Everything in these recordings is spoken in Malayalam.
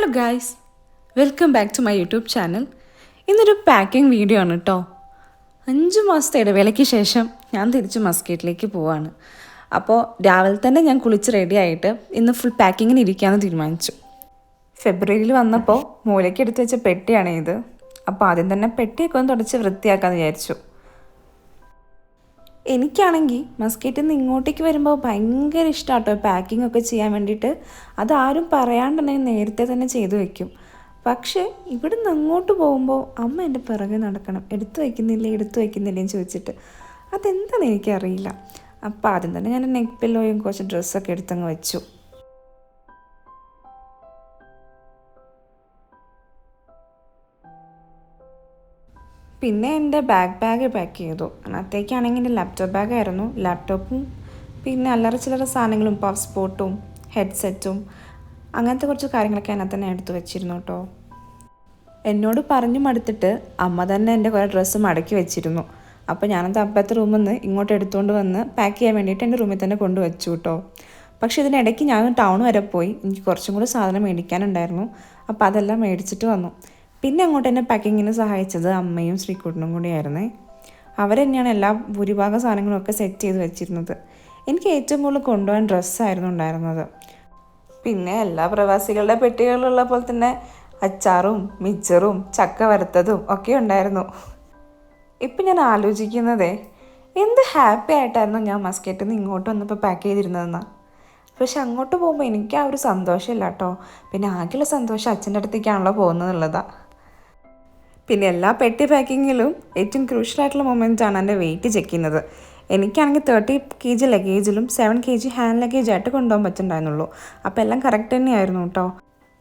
Hello guys, welcome back to my YouTube channel. ഇന്നൊരു പാക്കിംഗ് വീഡിയോ ആണ് കേട്ടോ. 5 മാസത്തെ ഇടവേളയ്ക്ക് ശേഷം ഞാൻ തിരിച്ച് മസ്കറ്റിലേക്ക് പോവാണ്. അപ്പോൾ രാവിലെ തന്നെ ഞാൻ കുളിച്ച് റെഡി ആയിട്ട് ഇന്ന് ഫുൾ പാക്കിങ്ങിന് ഇരിക്കാമെന്ന് തീരുമാനിച്ചു. ഫെബ്രുവരിയിൽ വന്നപ്പോൾ മൂലയ്ക്ക് എടുത്ത് വെച്ച പെട്ടിയാണ് ഇത്. അപ്പോൾ ആദ്യം തന്നെ പെട്ടിയൊക്കെ ഒന്ന് തുടച്ച് വൃത്തിയാക്കാമെന്ന് വിചാരിച്ചു. എനിക്കാണെങ്കിൽ മസ്കറ്റിൽ നിന്ന് ഇങ്ങോട്ടേക്ക് വരുമ്പോൾ ഭയങ്കര ഇഷ്ടമാണ് കേട്ടോ പാക്കിംഗ് ഒക്കെ ചെയ്യാൻ വേണ്ടിയിട്ട്. അതാരും പറയാണ്ട് തന്നെ നേരത്തെ തന്നെ ചെയ്തു വെക്കും. പക്ഷേ ഇവിടെ നിന്ന് അങ്ങോട്ട് പോകുമ്പോൾ അമ്മ എൻ്റെ പിറകെ നടക്കണം, എടുത്തു വയ്ക്കുന്നില്ലേന്ന് ചോദിച്ചിട്ട്. അതെന്താണെന്ന് എനിക്കറിയില്ല. അപ്പോൾ ആദ്യം തന്നെ ഞാൻ നെക്ക് പില്ലോയും കുറച്ച് ഡ്രസ്സൊക്കെ എടുത്തങ്ങ് വെച്ചു. പിന്നെ എൻ്റെ ബാഗ് പാക്ക് ചെയ്തു. അതിനകത്തേക്കാണെങ്കിൽ എൻ്റെ ലാപ്ടോപ്പ് ബാഗായിരുന്നു. ലാപ്ടോപ്പും പിന്നെ അല്ലറ ചില്ലറ സാധനങ്ങളും പാസ്പോർട്ടും ഹെഡ്സെറ്റും അങ്ങനത്തെ കുറച്ച് കാര്യങ്ങളൊക്കെ അതിനകത്ത് തന്നെ എടുത്തു വെച്ചിരുന്നു കേട്ടോ. എന്നോട് പറഞ്ഞു മടുത്തിട്ട് അമ്മ തന്നെ എൻ്റെ കുറേ ഡ്രസ്സ് മടക്കി വെച്ചിരുന്നു. അപ്പോൾ ഞാനത് അപ്പുറത്തെ റൂമിൽ നിന്ന് ഇങ്ങോട്ട് എടുത്തുകൊണ്ട് വന്ന് പാക്ക് ചെയ്യാൻ വേണ്ടിയിട്ട് എൻ്റെ റൂമിൽ തന്നെ കൊണ്ടുവച്ചു കേട്ടോ. പക്ഷേ ഇതിനിടയ്ക്ക് ഞാൻ ടൗൺ വരെ പോയി. എനിക്ക് കുറച്ചും കൂടി സാധനം മേടിക്കാനുണ്ടായിരുന്നു. അപ്പോൾ അതെല്ലാം മേടിച്ചിട്ട് വന്നു. പിന്നെ അങ്ങോട്ട് എന്നെ പാക്കിങ്ങിന് സഹായിച്ചത് അമ്മയും ശ്രീകുട്ടനും കൂടിയായിരുന്നേ. അവരെന്നെയാണ് എല്ലാ ഭൂരിഭാഗം സാധനങ്ങളും ഒക്കെ സെറ്റ് ചെയ്ത് വെച്ചിരുന്നത്. എനിക്ക് ഏറ്റവും കൂടുതൽ കൊണ്ടുപോകാൻ ഡ്രസ്സായിരുന്നു ഉണ്ടായിരുന്നത്. പിന്നെ എല്ലാ പ്രവാസികളുടെ പെട്ടികളിലുള്ള പോലെ തന്നെ അച്ചാറും മിച്ചറും ചക്ക വറുത്തതും ഒക്കെ ഉണ്ടായിരുന്നു. ഇപ്പം ഞാൻ ആലോചിക്കുന്നതേ, എന്ത് ഹാപ്പി ആയിട്ടായിരുന്നു ഞാൻ മസ്കറ്റിൽ നിന്ന് ഇങ്ങോട്ട് വന്നപ്പോൾ പാക്ക് ചെയ്തിരുന്നതെന്നാണ്. പക്ഷെ അങ്ങോട്ട് പോകുമ്പോൾ എനിക്ക് ആ ഒരു സന്തോഷമില്ല കേട്ടോ. പിന്നെ ആകെയുള്ള സന്തോഷം അച്ഛൻ്റെ അടുത്തേക്കാണല്ലോ പോകുന്നതെന്നുള്ളതാണ്. പിന്നെ എല്ലാ പെട്ടി പാക്കിങ്ങിലും ഏറ്റവും ക്രൂഷ്യലായിട്ടുള്ള മൊമെൻറ്റാണ് എൻ്റെ വെയിറ്റ് ചെക്ക് ചെയ്യുന്നത്. എനിക്കാണെങ്കിൽ 30 kg ലഗേജിലും 7 kg ഹാൻഡ് ലഗേജ് ആയിട്ട് കൊണ്ടുപോകാൻ പറ്റുന്നുണ്ടായിരുന്നുള്ളൂ. അപ്പോൾ എല്ലാം കറക്റ്റ് തന്നെയായിരുന്നു കേട്ടോ.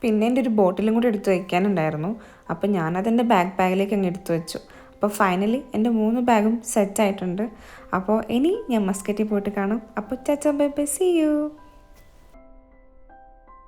പിന്നെ എൻ്റെ ഒരു ബോട്ടിലും കൂടി എടുത്ത് വയ്ക്കാനുണ്ടായിരുന്നു. അപ്പോൾ ഞാനതെൻ്റെ ബാഗിലേക്ക് അങ്ങ് എടുത്തു വെച്ചു. അപ്പോൾ ഫൈനലി എൻ്റെ 3 ബാഗും സെറ്റായിട്ടുണ്ട്. അപ്പോൾ ഇനി ഞാൻ മസ്കറ്റിൽ പോയിട്ട് കാണാം. അപ്പോൾ ചാച്ചാ ബൈ ബൈ, സീ യു.